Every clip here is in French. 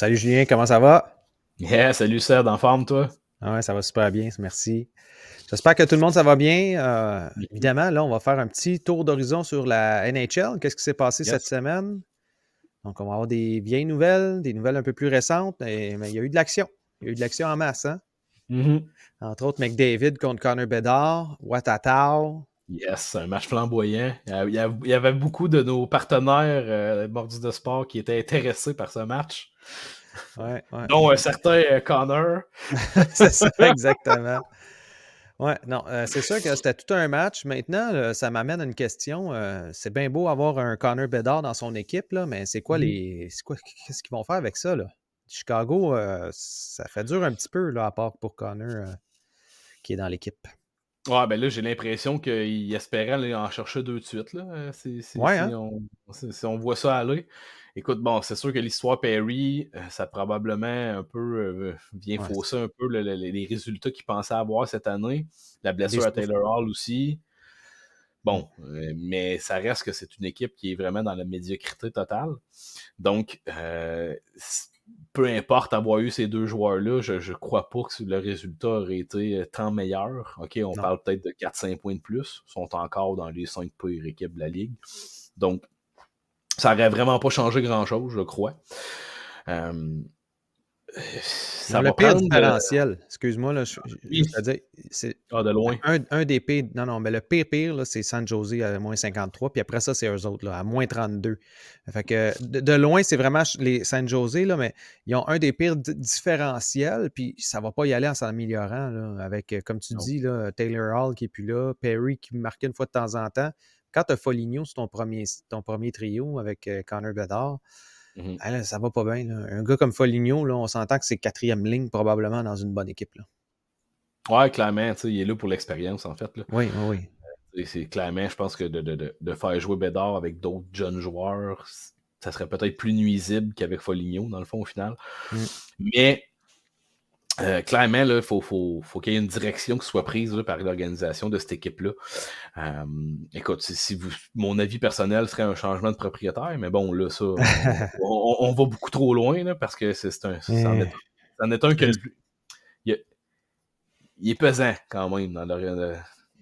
Salut Julien, comment ça va? Yeah, salut Seb, en forme toi? Ah ouais, ça va super bien, merci. J'espère que tout le monde ça va bien. Mhm. Évidemment, là, on va faire un petit tour d'horizon sur la NHL. Qu'est-ce qui s'est passé cette Yes. semaine? Donc, on va avoir des vieilles nouvelles, des nouvelles un peu plus récentes, mais il y a eu de l'action. Il y a eu de l'action en masse, hein? Mhm. Entre autres, McDavid contre Connor Bedard, Watatao. Yes, un match flamboyant. Il y avait beaucoup de nos partenaires Mordus de Sport qui étaient intéressés par ce match, Ouais, ouais. dont un certain Connor. C'est ça, exactement. Ouais, non, c'est sûr que c'était tout un match. Maintenant, ça m'amène à une question. C'est bien beau avoir un Connor Bedard dans son équipe, là, mais Mhm. qu'est-ce qu'ils vont faire avec ça, là? Chicago, ça fait dur un petit peu, là, à part pour Connor, qui est dans l'équipe. Ouais, ben là, j'ai l'impression qu'il espérait aller en chercher deux de suite, là, Ouais, hein? si on voit ça aller. Écoute, bon, c'est sûr que l'histoire Perry, ça a probablement un peu vient Ouais, fausser un peu les résultats qu'il pensait avoir cette année. La blessure à déçu. Taylor Hall aussi. Mm. Bon, mais ça reste que c'est une équipe qui est vraiment dans la médiocrité totale. Donc, peu importe avoir eu ces deux joueurs-là, je ne crois pas que le résultat aurait été tant meilleur. OK, on Non. parle peut-être de 4-5 points de plus. Ils sont encore dans les 5 pires équipes de la Ligue. Donc, ça n'aurait vraiment pas changé grand-chose, je crois. Euh, Ils ont ça le va pire prendre... différentiel. Excuse-moi, là, oui, juste à dire, c'est de loin. un des pires. Non, non, mais le pire, là, c'est San Jose à -53. Puis après ça, c'est eux autres, là, à -32. Fait que de loin, c'est vraiment les San Jose, là, mais ils ont un des pires différentiels. Puis ça va pas y aller en s'améliorant, là, avec, comme tu Non. dis, là, Taylor Hall qui est plus là, Perry qui marquait une fois de temps en temps. Quand tu as Foligno sur ton premier trio avec Connor Bedard, Mhm. ah là, ça va pas bien, là. Un gars comme Foligno, là, on s'entend que c'est quatrième ligne probablement dans une bonne équipe, là. Ouais, clairement, tu sais, il est là pour l'expérience, en fait. Là. Oui, oui, oui. Et c'est clairement, je pense que de faire jouer Bédard avec d'autres jeunes joueurs, ça serait peut-être plus nuisible qu'avec Foligno, dans le fond, au final. Mm. Mais clairement, il faut qu'il y ait une direction qui soit prise là, par l'organisation de cette équipe-là. Écoute, mon avis personnel serait un changement de propriétaire, mais bon, là, ça, on va beaucoup trop loin là, parce que Eh, c'en est un que je- il, il est pesant quand même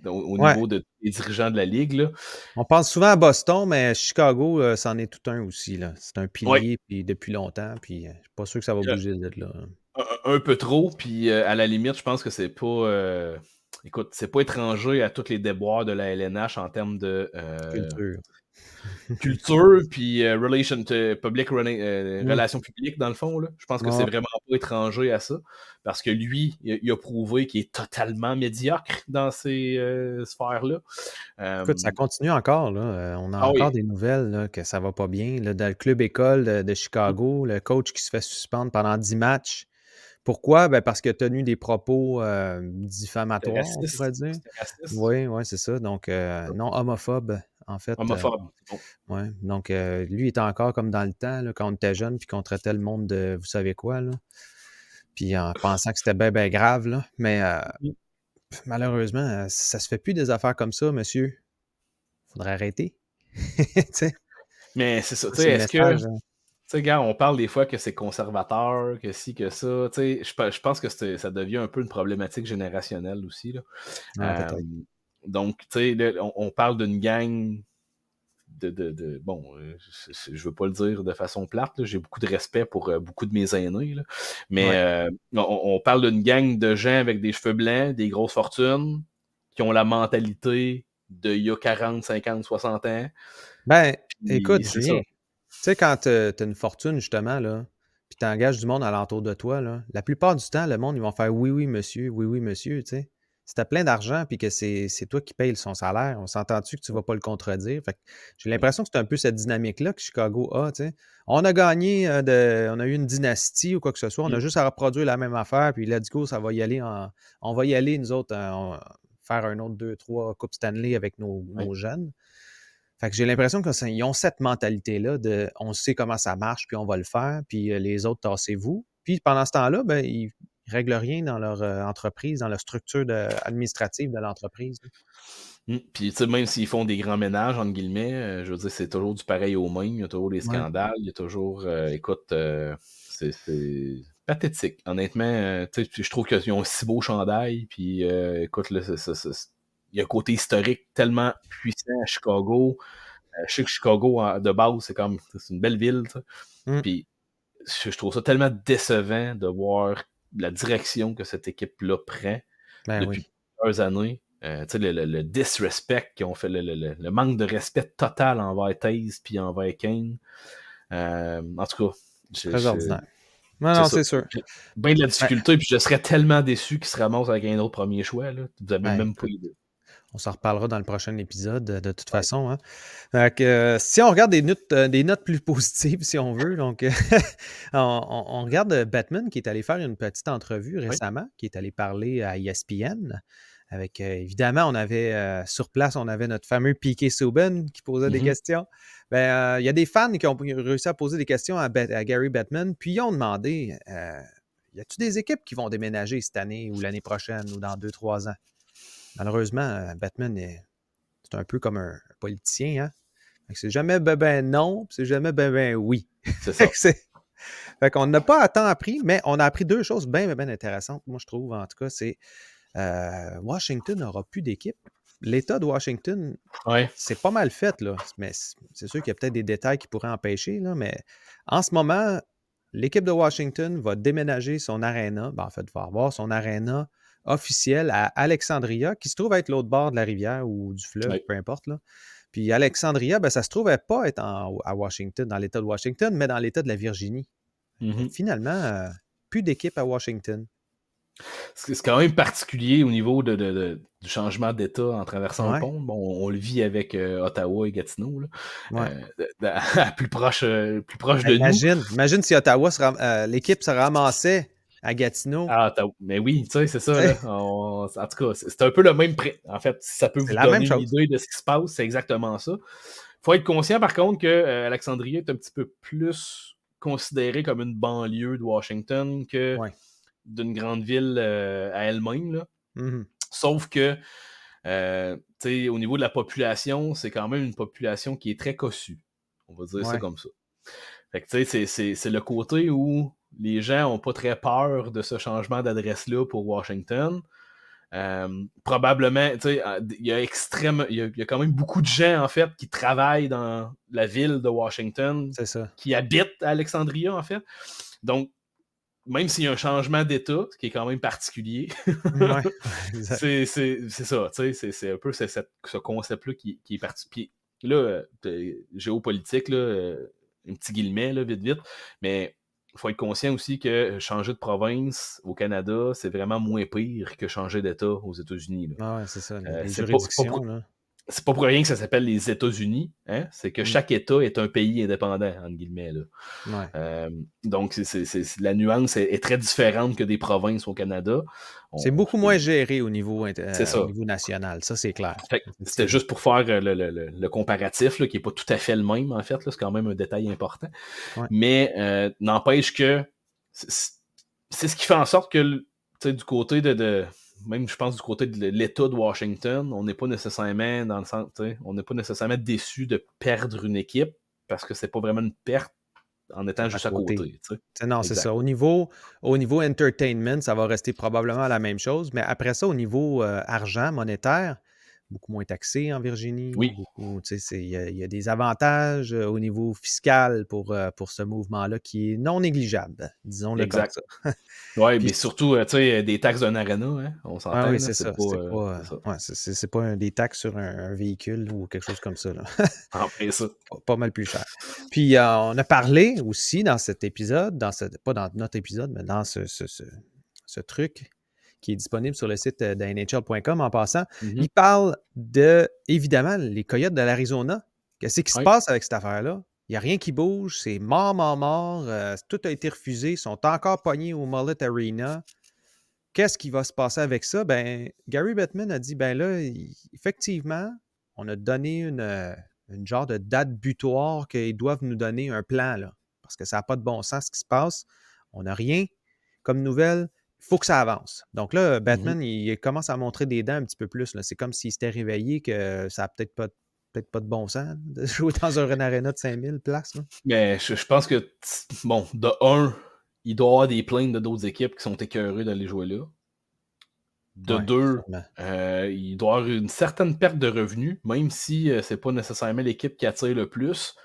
au ouais, niveau des dirigeants de la Ligue. Là. on pense souvent à Boston, mais Chicago, c'en est tout un aussi, là. C'est un Oui, pilier puis depuis longtemps, puis je suis pas sûr que ça va bouger de là. un peu trop, puis à la limite, je pense que c'est pas. Écoute, c'est pas étranger à tous les déboires de la LNH en termes de Culture. culture, puis Mm. relations publiques, dans le fond. Là. Je pense que c'est Ouais. vraiment pas étranger à ça, parce que lui, il a prouvé qu'il est totalement médiocre dans ces sphères-là. Écoute, ça Euh, continue encore, là. On a ah encore oui. des nouvelles là, que ça va pas bien. Là, dans le club école de Chicago, le coach qui se fait suspendre pendant 10 matchs. Pourquoi? Ben, parce qu'il a tenu des propos C'était diffamatoires, on raciste. pourrait dire. C'était raciste. Oui, oui, c'est ça. Donc, non homophobe, en fait. Homophobe. Bon. Ouais. Donc, lui, il était encore comme dans le temps, là, quand on était jeune, puis qu'on traitait le monde de vous savez quoi, là. Puis en pensant que c'était bien, bien grave, là. Mais malheureusement, ça se fait plus des affaires comme ça, monsieur. Faudrait arrêter. Tu sais, Mais c'est ça. Tu ça, sais, c'est le est-ce que message, hein. tu sais, gars, on parle des fois que c'est conservateur, que ci, que ça. Tu sais, je pense que ça devient un peu une problématique générationnelle aussi. Là. Ouais, Euh, peut-être. donc, tu sais, là, on parle d'une gang bon, je veux pas le dire de façon plate, là, j'ai beaucoup de respect pour beaucoup de mes aînés, là, mais Ouais. on parle d'une gang de gens avec des cheveux blancs, des grosses fortunes, qui ont la mentalité d'il y a 40, 50, 60 ans. Ben, Puis écoute, c'est ça. Julien, tu sais, quand tu as une fortune, justement, là, puis tu engages du monde alentour de toi, là, la plupart du temps, le monde, ils vont faire oui, oui, monsieur, tu sais. Si tu as plein d'argent puis que c'est toi qui payes son salaire, on s'entend-tu que tu vas pas le contredire? Fait que j'ai l'impression que c'est un peu cette dynamique-là que Chicago a, tu sais. On a gagné, on a eu une dynastie ou quoi que ce soit, on a Mm. juste à reproduire la même affaire, puis let's go, ça va y aller on va y aller, nous autres, faire un autre 2, 3 Coupes Stanley avec Ouais. nos jeunes. Fait que j'ai l'impression qu'ils ont cette mentalité-là de on sait comment ça marche, puis on va le faire, puis les autres, tassez-vous. Puis pendant ce temps-là, ben, ils règlent rien dans leur entreprise, dans la structure administrative de l'entreprise. Puis, tu sais, même s'ils font des grands ménages, entre guillemets, je veux dire, c'est toujours du pareil au même. Il y a toujours des Ouais. scandales. Il y a toujours, écoute, c'est pathétique. Honnêtement, tu sais, je trouve qu'ils ont un si beau chandail. Puis, écoute, là, il y a un côté historique tellement puissant à Chicago. Je sais que Chicago, de base, c'est une belle ville. Tu sais. Mm. Puis, je trouve ça tellement décevant de voir la direction que cette équipe-là prend Ben depuis oui. plusieurs années. Tu sais, le disrespect qu'ils ont fait, le manque de respect total envers Taze puis envers Kane. En tout cas, Très ordinaire. Non, c'est non, ça. c'est sûr. J'ai bien de la Ben, difficulté, puis je serais tellement déçu qu'ils se ramassent avec un autre premier choix. Là. Vous avez ben, même pas écoute, idée. on s'en reparlera dans le prochain épisode, de toute Ouais. façon. Hein. Fait que, si on regarde des notes plus positives, si on veut, donc on regarde Batman qui est allé faire une petite entrevue Oui. récemment, qui est allé parler à ESPN. Avec, évidemment, on avait sur place, on avait notre fameux Piqué Subban qui posait des Mhm. questions. Ben, il y a des fans qui ont réussi à poser des questions à Gary Bettman, puis ils ont demandé y a-t-il des équipes qui vont déménager cette année ou l'année prochaine ou dans 2-3 ans? Malheureusement, Batman, c'est un peu comme un politicien. Hein? Fait que c'est jamais ben non, puis c'est jamais ben oui. C'est Fait ça. que fait qu'on n'a pas tant appris, mais on a appris deux choses bien intéressantes, moi je trouve, en tout cas, c'est Washington n'aura plus d'équipe. L'État de Washington, Ouais. c'est pas mal fait, là. Mais c'est sûr qu'il y a peut-être des détails qui pourraient empêcher, là, mais en ce moment, l'équipe de Washington va déménager son aréna, ben, en fait, va avoir son aréna officiel à Alexandria, qui se trouve être l'autre bord de la rivière ou du fleuve, Ouais. peu importe. Là. Puis Alexandria, ben, ça se trouvait pas être à Washington, dans l'État de Washington, mais dans l'État de la Virginie. Mhm. Finalement, plus d'équipe à Washington. C'est quand même particulier au niveau du changement d'État en traversant le Ouais, pont. Bon, on le vit avec Ottawa et Gatineau, là. ouais. Plus proche Ben, de nous. imagine si Ottawa, l'équipe se ramassait à Gatineau. Ah, mais oui, tu sais, c'est ça, Tu là. sais, En tout cas, c'est un peu le même prix. En fait, si ça peut c'est vous la même donner une chose. idée de ce qui se passe, c'est exactement ça. Faut être conscient, par contre, que Alexandria est un petit peu plus considéré comme une banlieue de Washington que Ouais. d'une grande ville à elle-même, là. Mhm. Sauf que, tu sais, au niveau de la population, c'est quand même une population qui est très cossue. On va dire ça Ouais. comme ça. Fait que, tu sais, c'est le côté où les gens n'ont pas très peur de ce changement d'adresse-là pour Washington. Probablement, tu sais, il y a quand même beaucoup de gens, en fait, qui travaillent dans la ville de Washington, C'est ça. qui habitent à Alexandria, en fait. Donc, même s'il y a un changement d'État, ce qui est quand même particulier, Ouais. Exact. c'est ça, tu sais, c'est un peu ce concept-là qui est parti. Puis là, géopolitique, là, un petit guillemet, là, vite, vite, mais il faut être conscient aussi que changer de province au Canada, c'est vraiment moins pire que changer d'État aux États-Unis. Là. Ouais, c'est ça. Les C'est pas juridictions, là. c'est pas pour rien que ça s'appelle les États-Unis, hein? C'est que Mm. chaque État est un pays indépendant, entre guillemets. Là. Ouais. Donc, la nuance est très différente que des provinces au Canada. C'est On- beaucoup moins géré au niveau, c'est au ça. niveau national. Ça, c'est clair. Fait que c'était Effectivement. juste pour faire le comparatif, là, qui n'est pas tout à fait le même, en fait. Là, c'est quand même un détail important. Ouais. Mais n'empêche que c'est c'est ce qui fait en sorte que, tu sais, du côté même je pense du côté de l'État de Washington, on n'est pas nécessairement dans le sens, tu sais, on n'est pas nécessairement déçu de perdre une équipe parce que c'est pas vraiment une perte en étant À juste à côté. côté. Tu sais. Non, c'est Exact. ça. Au niveau entertainment, ça va rester probablement la même chose. Mais après ça, au niveau argent, monétaire, beaucoup moins taxé en Virginie. Oui, Beaucoup, tu sais, il y a des avantages au niveau fiscal pour ce mouvement-là qui est non négligeable. Disons-le comme exact. ça. Ouais, Puis, mais surtout, tu sais, des taxes d'un arena, hein, on ah s'entend, oui, là, c'est c'est ça. pas, C'est pas, c'est ça. ouais, c'est pas des taxes sur un véhicule ou quelque chose comme ça. Là. En plein ça. Pas mal plus cher. Puis, on a parlé aussi dans cet épisode, pas dans notre épisode, mais dans ce truc qui est disponible sur le site de NHL.com en passant. Mhm. Il parle de, évidemment, les Coyotes de l'Arizona. Qu'est-ce qui se Oui. passe avec cette affaire-là? Il n'y a rien qui bouge, c'est mort, mort, mort. Tout a été refusé, ils sont encore pognés au Mullet Arena. Qu'est-ce qui va se passer avec ça? Ben, Gary Bettman a dit, ben là, effectivement, on a donné une genre de date butoir qu'ils doivent nous donner un plan, là, parce que ça n'a pas de bon sens ce qui se passe. On n'a rien comme nouvelle. Il faut que ça avance. Donc là, Mhm. Batman, il commence à montrer des dents un petit peu plus. Là. C'est comme s'il s'était réveillé que ça n'a peut-être pas de bon sens de jouer dans un arena de 5000 places. Là. Mais je pense que, bon, de un, il doit y avoir des plaintes de d'autres équipes qui sont écœurées d'aller jouer là. De Ouais, deux, sûrement. il doit y avoir une certaine perte de revenus, même si c'est pas nécessairement l'équipe qui attire le plus.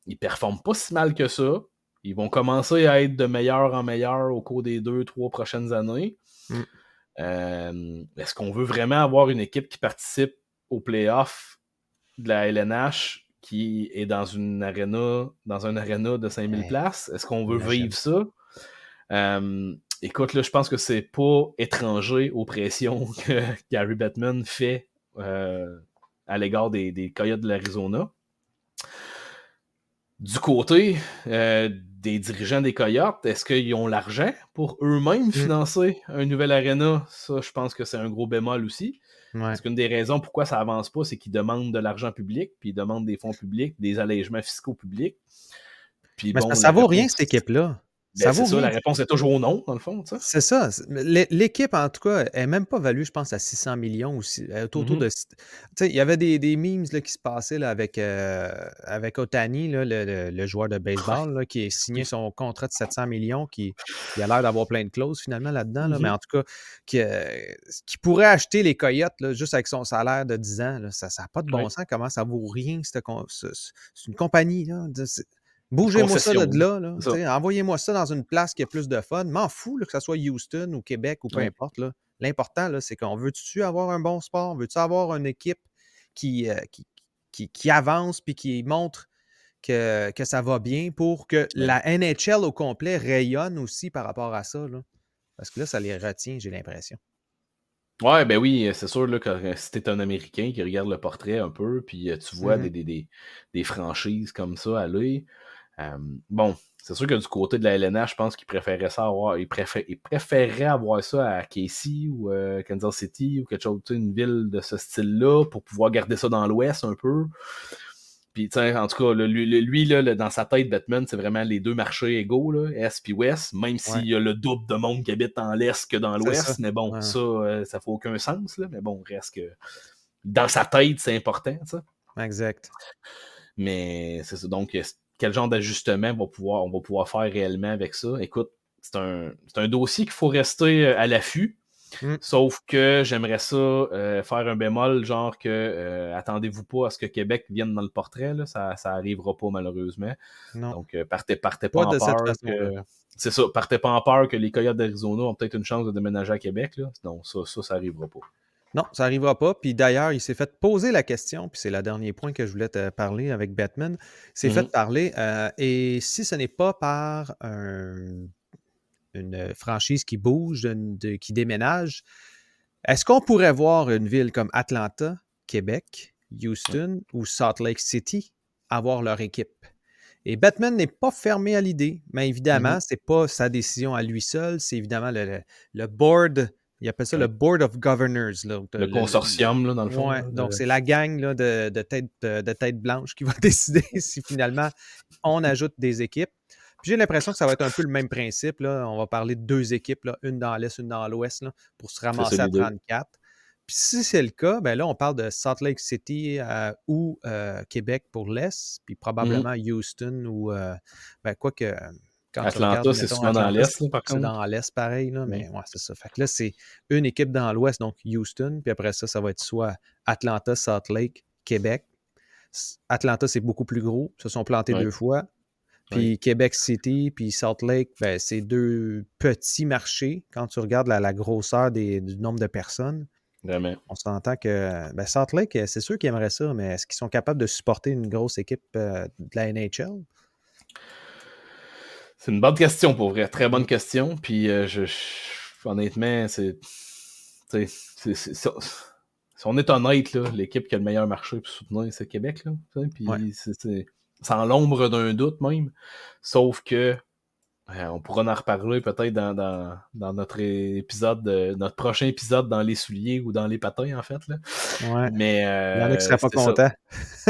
Ils performent pas si mal que ça. Ils vont commencer à être de meilleur en meilleur au cours des 2-3 prochaines années. Mm. Est-ce qu'on veut vraiment avoir une équipe qui participe aux playoffs de la LNH qui est dans un aréna de 5000 Hey, places? Est-ce qu'on veut imagine. vivre ça? Écoute, là, je pense que c'est pas étranger aux pressions que Gary Bettman fait à l'égard des Coyotes de l'Arizona. Du côté des dirigeants des Coyotes, est-ce qu'ils ont l'argent pour eux-mêmes Mm. financer un nouvel aréna? Ça, je pense que c'est un gros bémol aussi. Ouais. Parce qu'une des raisons pourquoi ça avance pas, c'est qu'ils demandent de l'argent public, puis ils demandent des fonds publics, des allègements fiscaux publics. Puis Mais bon, ça la vaut rien, cette réponse, équipe-là. ben Ça c'est vaut ça, rien. la réponse est toujours non, dans le fond, tu sais. C'est ça. L'équipe, en tout cas, est même pas value, je pense, à 600 millions aussi. Autour de. Mhm. Tu sais, il y avait des memes là, qui se passaient là, avec Otani, là, le joueur de baseball, là, qui a signé Oui. son contrat de 700 millions, qui a l'air d'avoir plein de clauses finalement là-dedans. Là, mais Mhm. en tout cas, qui pourrait acheter les Coyotes là, juste avec son salaire de 10 ans. Là. Ça n'a pas de bon Oui. sens. Comment ça vaut rien? C'est une compagnie. Là, bougez-moi ça Concession, de là, là. c'est ça. Envoyez-moi ça dans une place qui a plus de fun. M'en fous là, que ce soit Houston ou Québec ou peu Oui. importe. Là. L'important, là, c'est qu'on veut-tu avoir un bon sport? Veux-tu avoir une équipe qui, qui avance puis qui montre que ça va bien pour que Oui. la NHL au complet rayonne aussi par rapport à ça? Là? Parce que là, ça les retient, j'ai l'impression. Ouais, ben oui, c'est sûr là, que si t'es un Américain qui regarde le portrait un peu, puis tu vois Mhm. des franchises comme ça aller. Bon, c'est sûr que du côté de la LNH, je pense qu'ils préféraient ça avoir. Ils préféreraient avoir ça à Casey ou Kansas City ou quelque chose, tu sais, une ville de ce style-là pour pouvoir garder ça dans l'Ouest un peu. Puis, en tout cas, lui, là, dans sa tête, Batman, c'est vraiment les deux marchés égaux, là, Est puis Ouest, même Ouais, s'il y a le double de monde qui habite dans l'Est que dans c'est ça. l'Ouest. Mais bon, Ouais. ça fait aucun sens, là. Mais bon, reste que dans sa tête, c'est important, ça. Exact. Mais c'est ça. Donc, quel genre d'ajustement on va pouvoir faire réellement avec ça? Écoute, c'est un dossier qu'il faut rester à l'affût. Mm. Sauf que j'aimerais ça faire un bémol, genre que attendez-vous pas à ce que Québec vienne dans le portrait, là, ça arrivera pas malheureusement. Non, Donc partez pas pas en de cette peur façon-là. que. C'est ça, partez pas en peur que les Coyotes d'Arizona ont peut-être une chance de déménager à Québec. Là. Non, ça arrivera pas. Non, ça n'arrivera pas. Puis d'ailleurs, il s'est fait poser la question, puis c'est le dernier point que je voulais te parler avec Batman. Il s'est fait Mhm. parler, et si ce n'est pas par une franchise qui bouge, qui déménage, est-ce qu'on pourrait voir une ville comme Atlanta, Québec, Ouais. Houston ou Salt Lake City avoir leur équipe? Et Batman n'est pas fermé à l'idée, mais Mhm. évidemment, c'est pas sa décision à lui seul, c'est évidemment le board, il appelle ça le Ouais. Board of Governors. Là, Le consortium, là, dans le fond. ouais, Là, donc c'est la gang là, de tête blanche qui va décider si finalement on ajoute des équipes. Puis j'ai l'impression que ça va être un peu le même principe. Là. On va parler de deux équipes, là, une dans l'Est, une dans l'Ouest, là, pour se c'est ça ramasser à l'idée. 34. Puis si c'est le cas, ben là, on parle de Salt Lake City ou Québec pour l'Est, puis Mhm. probablement Houston ou ben, quoi que quand tu regardes, Atlanta, c'est mettons, souvent dans Atlanta, l'Est, là, par c'est contre. dans l'Est pareil, là, Mhm. mais ouais, c'est ça. Fait que là, c'est une équipe dans l'Ouest, donc Houston, puis après ça, ça va être soit Atlanta, Salt Lake, Québec. Atlanta, c'est beaucoup plus gros. Ils se sont plantés Ouais. deux fois. Ouais. Puis Québec City, puis Salt Lake, ben, c'est deux petits marchés. Quand tu regardes la grosseur du nombre de personnes, Vraiment. on s'entend que ben, Salt Lake, c'est sûr qu'ils aimeraient ça, mais est-ce qu'ils sont capables de supporter une grosse équipe de la NHL? C'est une bonne question pour vrai. Très bonne Mm. question. Puis honnêtement, si on est honnête, là, l'équipe qui a le meilleur marché pour soutenir, c'est Québec. Là, Ouais. puis c'est sans l'ombre d'un doute même. Sauf que on pourra en reparler peut-être dans notre épisode, notre prochain épisode dans les souliers ou dans les patins, en fait. Là. Ouais. Mais Il y en a qui ne seraient pas c'était ça. contents.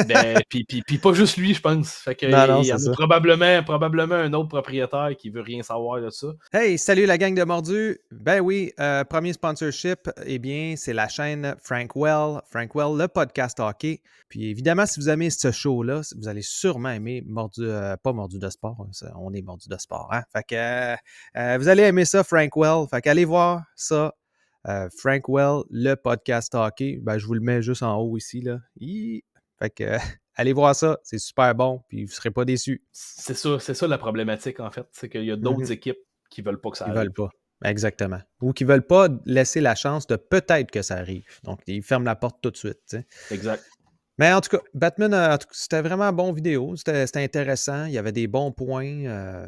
Ben, puis pas juste lui, je pense. Fait que Non, il non, y c'est en a ça. probablement un autre propriétaire qui veut rien savoir de ça. Hey, salut la gang de Mordus. Ben oui, premier sponsorship, eh bien, c'est la chaîne Frankwell, le podcast hockey. Puis évidemment, si vous aimez ce show-là, vous allez sûrement aimer pas Mordu de sport, hein, on est Mordu de sport, hein? Fait que vous allez aimer ça, Frankwell. Fait qu'allez voir ça. Frankwell, le podcast hockey. Ben, je vous le mets juste en haut ici, là. Fait que allez voir ça, c'est super bon, puis vous ne serez pas déçus. C'est ça la problématique, en fait. C'est qu'il y a d'autres Mhm. équipes qui veulent pas que ça Qui veulent arrive. pas. Exactement. Ou qui veulent pas laisser la chance de peut-être que ça arrive. Donc, ils ferment la porte tout de suite. Tu sais. Exact. Mais en tout cas, Batman, c'était vraiment un bon vidéo. C'était intéressant. Il y avait des bons points.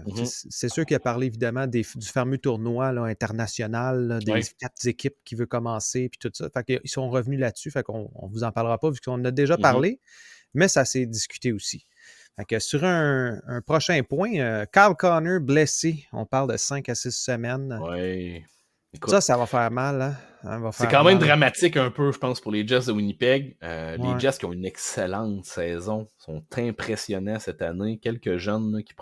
Mhm. C'est sûr qu'il a parlé évidemment du fameux tournoi là, international, là, des Ouais. 4 équipes qui veulent commencer, puis tout ça. Fait qu'ils sont revenus là-dessus. Fait qu'on on vous en parlera pas vu qu'on en a déjà Mhm. parlé, mais ça s'est discuté aussi. Fait que sur un prochain point, Kyle Connor blessé. On parle de 5 à 6 semaines. Ouais. Ça Écoute, va faire mal, hein? Ça va c'est faire quand même mal. dramatique un peu, je pense, pour les Jets de Winnipeg. Les Ouais. Jets qui ont une excellente saison, sont impressionnants cette année. Quelques jeunes là, qui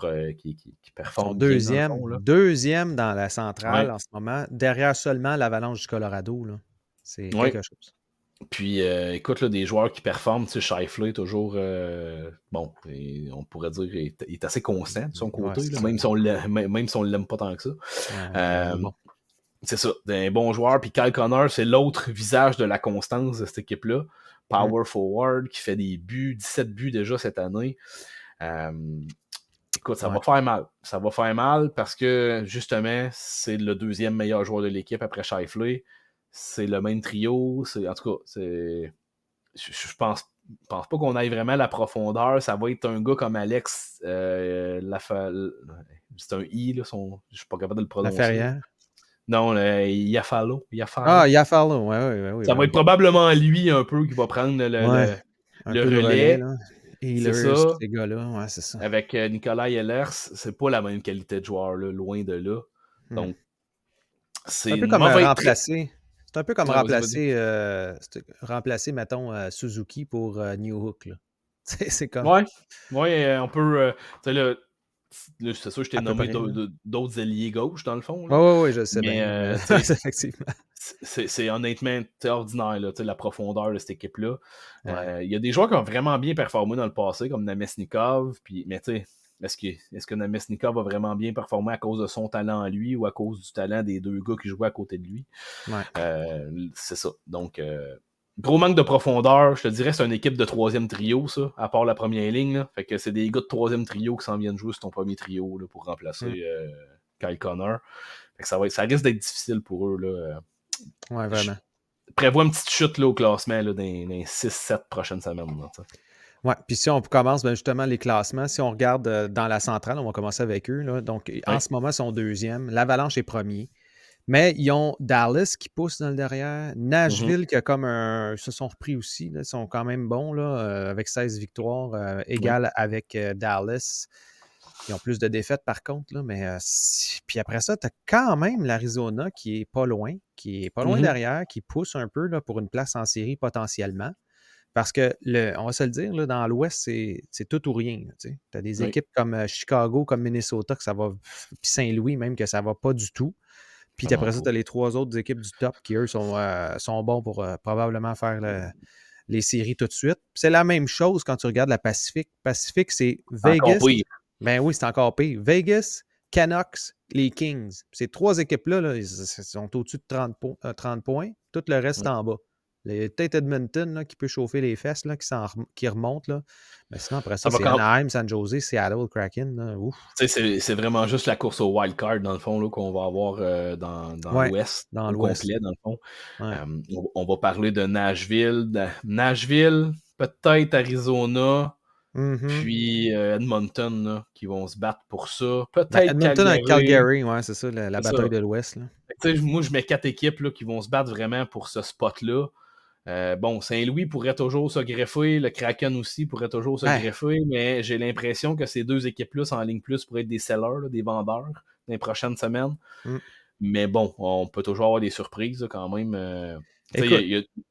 Ils sont performent bien dans le fond. Là. deuxième dans la centrale Ouais. en ce moment, derrière seulement l'Avalanche du Colorado. Là. C'est Ouais. quelque chose. Puis, écoute, là, des joueurs qui performent, tu sais, Scheifele, toujours, bon, on pourrait dire, il est assez constant de son Ouais, côté, c'est là, ça. même si on ne l'aime pas tant que ça. Ouais, il est vraiment Euh, bon. c'est ça, un bon joueur. Puis Kyle Connor, c'est l'autre visage de la constance de cette équipe-là. Mm. Power forward, qui fait des buts, 17 buts déjà cette année. Euh, écoute, ça Ouais. va faire mal. Ça va faire mal parce que, justement, c'est le deuxième meilleur joueur de l'équipe après Scheifele. C'est le même trio. En tout cas, je pense pas qu'on aille vraiment à la profondeur. Ça va être un gars comme Alex c'est un I, là, je suis pas capable de le La prononcer. Là. Ferrière. Non, Ah, Yafalo. Yafalo. Ouais, ouais, ouais, Ça ben va être oui. probablement lui un peu qui va prendre Ouais. Un le peu de relais, relais. là. C'est Healers, ça. ces gars-là. Ouais, c'est ça. Avec Nicolas Ehlers, c'est pas la même qualité de joueur, là, loin de là. Mm. Donc, C'est un c'est peu une comme mauvaise. remplacer. C'est un peu comme Ah, vas-y. remplacer, mettons, Suzuki pour New Hook. Là. C'est comme Ouais. Ouais, on peut. Tu sais, là, c'est sûr que je t'ai à peu nommé près. Là. d'autres ailiers gauche, dans le fond. Oui, Là. oui, oui, je le sais Mais, bien. Mais tu sais, effectivement. c'est honnêtement ordinaire, là, tu sais, la profondeur de cette équipe-là. Ouais. Il y a des joueurs qui ont vraiment bien performé dans le passé, comme Namestnikov. Mais tu sais, est-ce que Namestnikov a vraiment bien performé à cause de son talent à lui ou à cause du talent des deux gars qui jouaient à côté de lui? Ouais. C'est ça. Donc, gros manque de profondeur. Je te dirais c'est une équipe de troisième trio, ça, à part la première ligne. Là. Fait que c'est des gars de troisième trio qui s'en viennent jouer sur ton premier trio là, pour remplacer Mm. Kyle Connor. Fait que ça risque d'être difficile pour eux. Là. Ouais, Je vraiment. prévois une petite chute là, au classement là, dans les 6-7 prochaines semaines. Là, Ouais. Puis si on commence ben, justement les classements, si on regarde dans la centrale, on va commencer avec eux. Là. Donc, en ouais. ce moment, ils sont deuxième. L'Avalanche est premier. Mais ils ont Dallas qui pousse dans le derrière. Mhm. Nashville qui a comme un. Se sont repris aussi. Là, ils sont quand même bons là, avec 16 victoires, Ouais. égales avec Dallas. Ils ont plus de défaites par contre. Là, mais puis après ça, tu as quand même l'Arizona qui est pas loin Mhm. derrière, qui pousse un peu là, pour une place en série potentiellement. Parce que, on va se le dire, là, dans l'Ouest, c'est tout ou rien. Tu as des Ouais. équipes comme Chicago, comme Minnesota, que ça va. Puis Saint-Louis, même, que ça va pas du tout. Puis Vraiment après ça, pas. tu as les trois autres équipes du top qui, eux, sont bons pour probablement faire les séries tout de suite. C'est la même chose quand tu regardes la Pacifique. Pacifique, c'est Encore Vegas. pire. Ben oui, c'est encore pire. Vegas, Canucks, les Kings. Ces trois équipes-là, là, ils sont au-dessus de 30 points. Tout le reste est Ouais. en bas. Peut-être Edmonton là, qui peut chauffer les fesses, là, qui remonte. Là. Mais sinon, après Ça ça, va c'est quand Anaheim, San Jose, Seattle, Kraken. Là. Ouf. Tu sais, c'est vraiment juste la course au wild card, dans le fond, là, qu'on va avoir dans Ouais, l'Ouest dans au l'Ouest. complet, dans le fond. Ouais. On va parler de Nashville. Nashville, peut-être Arizona, Mhm. puis Edmonton, là, qui vont se battre pour ça. Ben, Peut-être Edmonton avec Calgary. Calgary, ouais, c'est ça, la C'est ça. bataille de l'Ouest. Là. Tu sais, moi, je mets 4 équipes là, qui vont se battre vraiment pour ce spot-là. Bon, Saint-Louis pourrait toujours se greffer, le Kraken aussi pourrait toujours se Ouais. greffer, mais j'ai l'impression que ces deux équipes-là en ligne plus pourraient être des sellers, là, des vendeurs dans les prochaines semaines. Mm. Mais bon, on peut toujours avoir des surprises là, quand même. Écoute,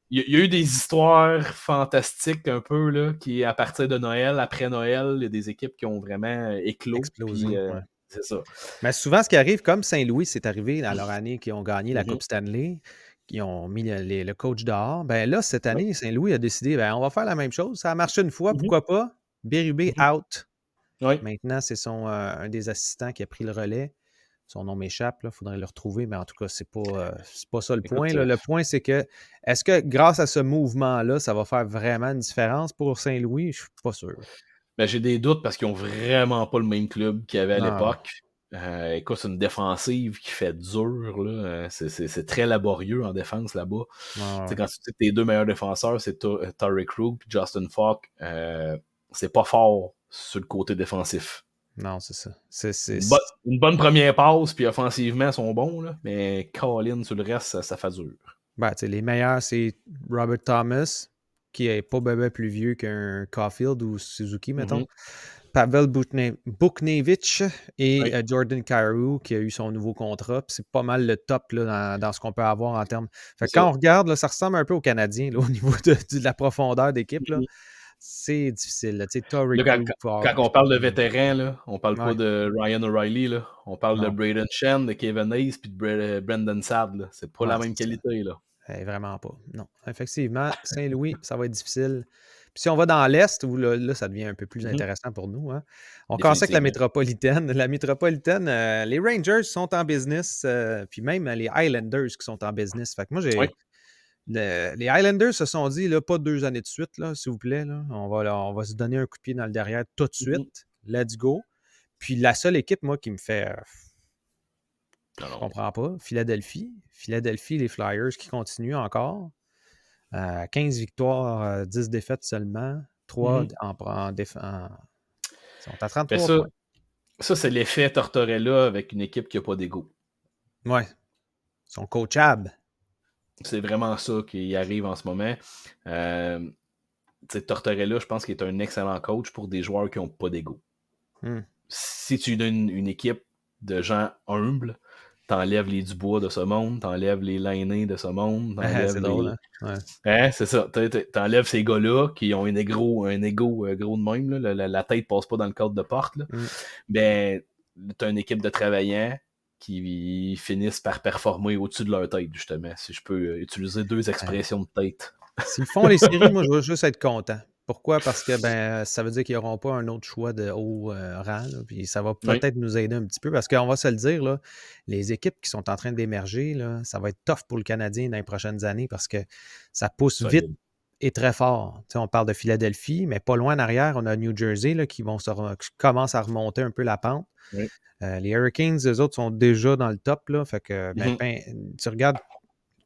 Il y a eu des histoires fantastiques un peu, là, qui, à partir de Noël, après Noël, il y a des équipes qui ont vraiment éclos. Puis, explosé, ouais. c'est ça. Mais souvent, ce qui arrive, comme Saint-Louis, c'est arrivé à leur année qu'ils ont gagné la Mhm. Coupe Stanley, qui ont mis le coach dehors. Ben là, cette Oui. année, Saint-Louis a décidé, ben, on va faire la même chose. Ça a marché une fois, Mhm. pourquoi pas? Bérubé Mhm. out. Oui, Maintenant, c'est un des assistants qui a pris le relais. Son nom m'échappe, il faudrait le retrouver, mais en tout cas, c'est pas ça le point, écoute, là. Le point, c'est que est-ce que grâce à ce mouvement-là, ça va faire vraiment une différence pour Saint-Louis? Je suis pas sûr. ben, j'ai des doutes parce qu'ils ont vraiment pas le même club qu'il y avait à Non, l'époque. Écoute, c'est une défensive qui fait dur, là. C'est très laborieux en défense là-bas. ouais, Tu ouais, sais, ouais. quand tu dis que tes deux meilleurs défenseurs, c'est Torrey Krug et Justin Falk, c'est pas fort sur le côté défensif. Non, c'est ça. Une bonne première passe, puis offensivement, ils sont bons, là, mais Colin, sur le reste, ça fait dur. Ben, tu sais, les meilleurs, c'est Robert Thomas, qui est pas bébé plus vieux qu'un Caulfield ou Suzuki, mettons. Mhm. Pavel Buchnevich et Oui, Jordan Kyrou, qui a eu son nouveau contrat. Puis c'est pas mal le top là, dans ce qu'on peut avoir en termes. Fait c'est que ça. quand on regarde, là, ça ressemble un peu aux Canadiens là, au niveau de la profondeur d'équipe. Là. Mhm. C'est difficile. Tu sais, Torrey Là, Krug, quand on parle de vétérans, là, on parle pas ouais, de Ryan O'Reilly, là. On parle de non, Braden Shen, de Kevin Hayes, puis de Brendan Sadd. Là. C'est pas ouais, la même c'est ça. qualité. Là. Vraiment pas. Non. Effectivement, Saint-Louis, ça va être difficile. Puis si on va dans l'Est, où là, ça devient un peu plus Mhm. intéressant pour nous, hein. On commence avec la Définitivement. métropolitaine. La métropolitaine, les Rangers sont en business, puis même les Highlanders qui sont en business. Fait que moi, Oui, les Highlanders se sont dit, là, pas 2 années de suite, là, s'il vous plaît. Là. On va se donner un coup de pied dans le derrière tout de mhm. suite. Let's go. Puis la seule équipe, moi, qui me fait. Non, Je non. comprends pas. Philadelphie. Philadelphie, les Flyers qui continuent encore. 15 victoires, 10 défaites seulement. 3 Mhm. Ils sont à Ben 33 ça, points. ça c'est l'effet Tortorella avec une équipe qui n'a pas d'ego. Ouais, ils sont coachables. C'est vraiment ça qui arrive en ce moment. Euh, tu sais, Tortorella, je pense qu'il est un excellent coach pour des joueurs qui n'ont pas d'ego. Hmm. Si tu donnes une équipe de gens humbles, t'enlèves les Dubois de ce monde, t'enlèves les Lainés de ce monde, t'enlèves C'est drôle, les. hein? Ouais. Hein, c'est ça. T'enlèves ces gars-là qui ont un ego gros de même, là, la tête passe pas dans le cadre de porte. Là. Hmm. Ben, t'as une équipe de travaillants qui finissent par performer au-dessus de leur tête, justement, si je peux utiliser deux Ouais. expressions de tête. S'ils font les séries, moi, je vais juste être content. Pourquoi? Parce que ben, ça veut dire qu'ils n'auront pas un autre choix de haut rang. Là, puis ça va Oui, peut-être nous aider un petit peu parce qu'on va se le dire, là, les équipes qui sont en train d'émerger, là, ça va être tough pour le Canadien dans les prochaines années parce que ça pousse vite solide. et très fort. Tu sais, on parle de Philadelphie, mais pas loin en arrière, on a New Jersey là, qui commence à remonter un peu la pente. Oui. Les Hurricanes, eux autres, sont déjà dans le top. Là, fait que, Mhm. tu regardes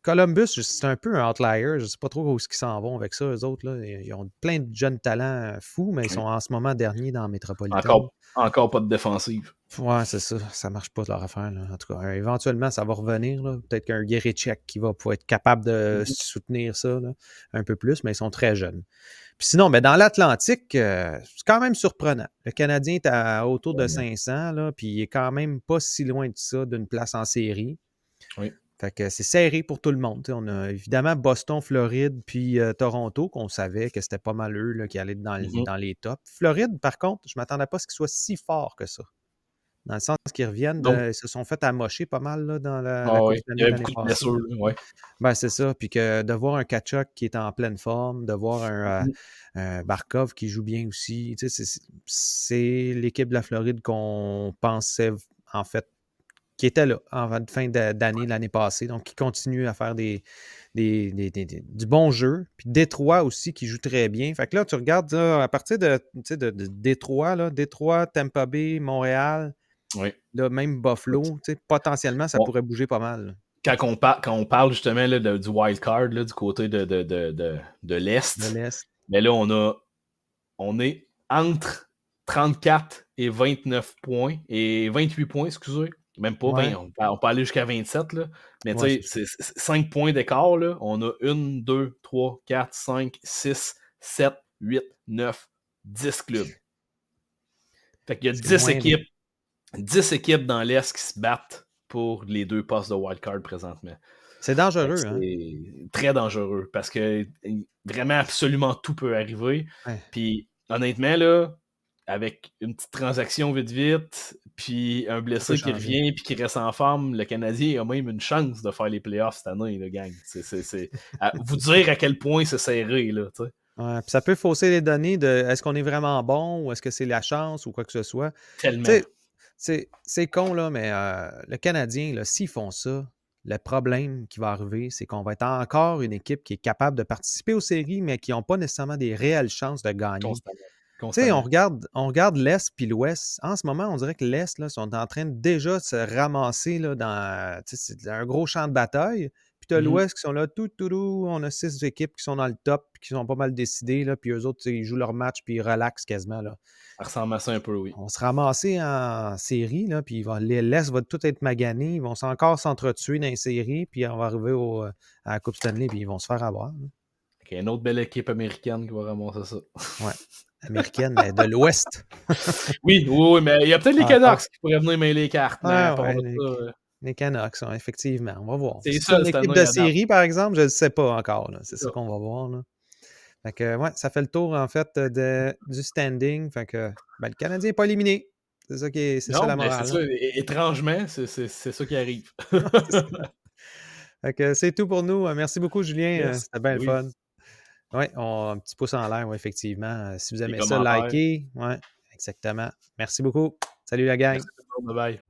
Columbus, c'est un peu un outlier. Je ne sais pas trop où ils s'en vont avec ça, eux autres. Là. Ils ont plein de jeunes talents fous, mais ils sont Oui. en ce moment derniers dans la métropolitaine. Encore pas de défensive. Ouais, c'est ça. Ça marche pas leur affaire. Là. En tout cas, éventuellement, ça va revenir. Là. Peut-être qu'un Guerrichek qui va pouvoir être capable de Mhm. soutenir ça là, un peu plus, mais ils sont très jeunes. Puis sinon, ben, dans l'Atlantique, c'est quand même surprenant. Le Canadien est autour de Vraiment. 500, là, puis il est quand même pas si loin de ça d'une place en série. Oui. Fait que c'est serré pour tout le monde. T'sais, on a évidemment Boston, Floride, puis Toronto, qu'on savait que c'était pas mal eux là, qui allaient être Mhm. dans les tops. Floride, par contre, je ne m'attendais pas à ce qu'ils soient si forts que ça. Dans le sens qu'ils reviennent, Donc, ils se sont fait amocher pas mal là, dans la ah Coupe ouais, il y Stanley avait l'année beaucoup de passée. blessures. Ouais. Ben, c'est ça. Puis que de voir un Kachuk qui est en pleine forme, de voir Mhm. un Barkov qui joue bien aussi, c'est l'équipe de la Floride qu'on pensait, en fait, qui était là en fin d'année, l'année passée. Donc, qui continue à faire du bon jeu. Puis Détroit aussi, qui joue très bien. Fait que là, tu regardes là, à partir de Détroit, là, Détroit, Tampa Bay, Montréal, Oui. là, même Buffalo, potentiellement, ça Bon, pourrait bouger pas mal. quand on parle justement là, du wild card là, du côté de De l'Est, l'Est. mais là, on est entre 34 et 29 points, et 28 points, excusez. Même pas Ouais, 20, on peut aller jusqu'à 27, là. Mais tu ouais, sais, c'est ça. c'est 5 points d'écart, là. On a 1, 2, 3, 4, 5, 6, 7, 8, 9, 10 clubs. Fait qu'il y a C'est moins. 10 équipes dans l'Est qui se battent pour les deux postes de wildcard présentement. C'est Fait que dangereux, hein? c'est très dangereux parce que vraiment absolument tout peut arriver. Ouais, Puis honnêtement, là, avec une petite transaction vite vite, puis un tout peut blessé qui changer. revient puis qui reste en forme, le Canadien a même une chance de faire les playoffs cette année, le gang. C'est à vous dire à quel point c'est serré, là, tu sais. Ouais, puis ça peut fausser les données de est-ce qu'on est vraiment bon ou est-ce que c'est la chance ou quoi que ce soit. Tu Tellement. sais, c'est con, là, mais le Canadien, là, s'ils font ça, le problème qui va arriver, c'est qu'on va être encore une équipe qui est capable de participer aux séries, mais qui n'ont pas nécessairement des réelles chances de gagner. Constamment. Tu sais, Constamment. on regarde l'Est puis l'Ouest. En ce moment, on dirait que l'Est, là, sont en train de déjà se ramasser là, dans. Tu sais, c'est un gros champ de bataille. Puis tu as Mhm. l'Ouest qui sont là, tout. On a 6 équipes qui sont dans le top, puis qui sont pas mal décidées. Là, puis eux autres, tu sais, ils jouent leur match, puis ils relaxent quasiment. Là. Ça ressemble à ça un peu, oui. On va se ramasser en série, là, puis l'Est va tout être magané. Ils vont encore s'entretuer dans les séries, puis on va arriver à la Coupe Stanley, puis ils vont se faire avoir. Là. Il y a une autre belle équipe américaine qui va ramasser ça. Ouais. Américaine, mais de l'Ouest. Oui, oui, oui, mais il y a peut-être les Encore. Canucks qui pourraient venir mêler les cartes, mais à Ouais, part ouais. de ça, Les Canucks, effectivement. On va voir. c'est les Si c'est seuls une cette équipe année de à date. série, par exemple, je ne sais pas encore. Là. C'est C'est ça ça. qu'on va voir. Là. Fait que, ouais, ça fait le tour, en fait, du standing. Fait que, ben, le Canadien n'est pas éliminé. C'est ça Non, la mais c'est morale. ça, Là. étrangement, c'est ça qui arrive. C'est ça. Fait que c'est tout pour nous. Merci beaucoup, Julien. Yes, C'était bien ben le oui, fun. Oui, un petit pouce en l'air, ouais, effectivement. Si vous les aimez ça, commentaires. likez. Ouais, exactement. Merci beaucoup. Salut la gang. Merci tout le monde, bye bye.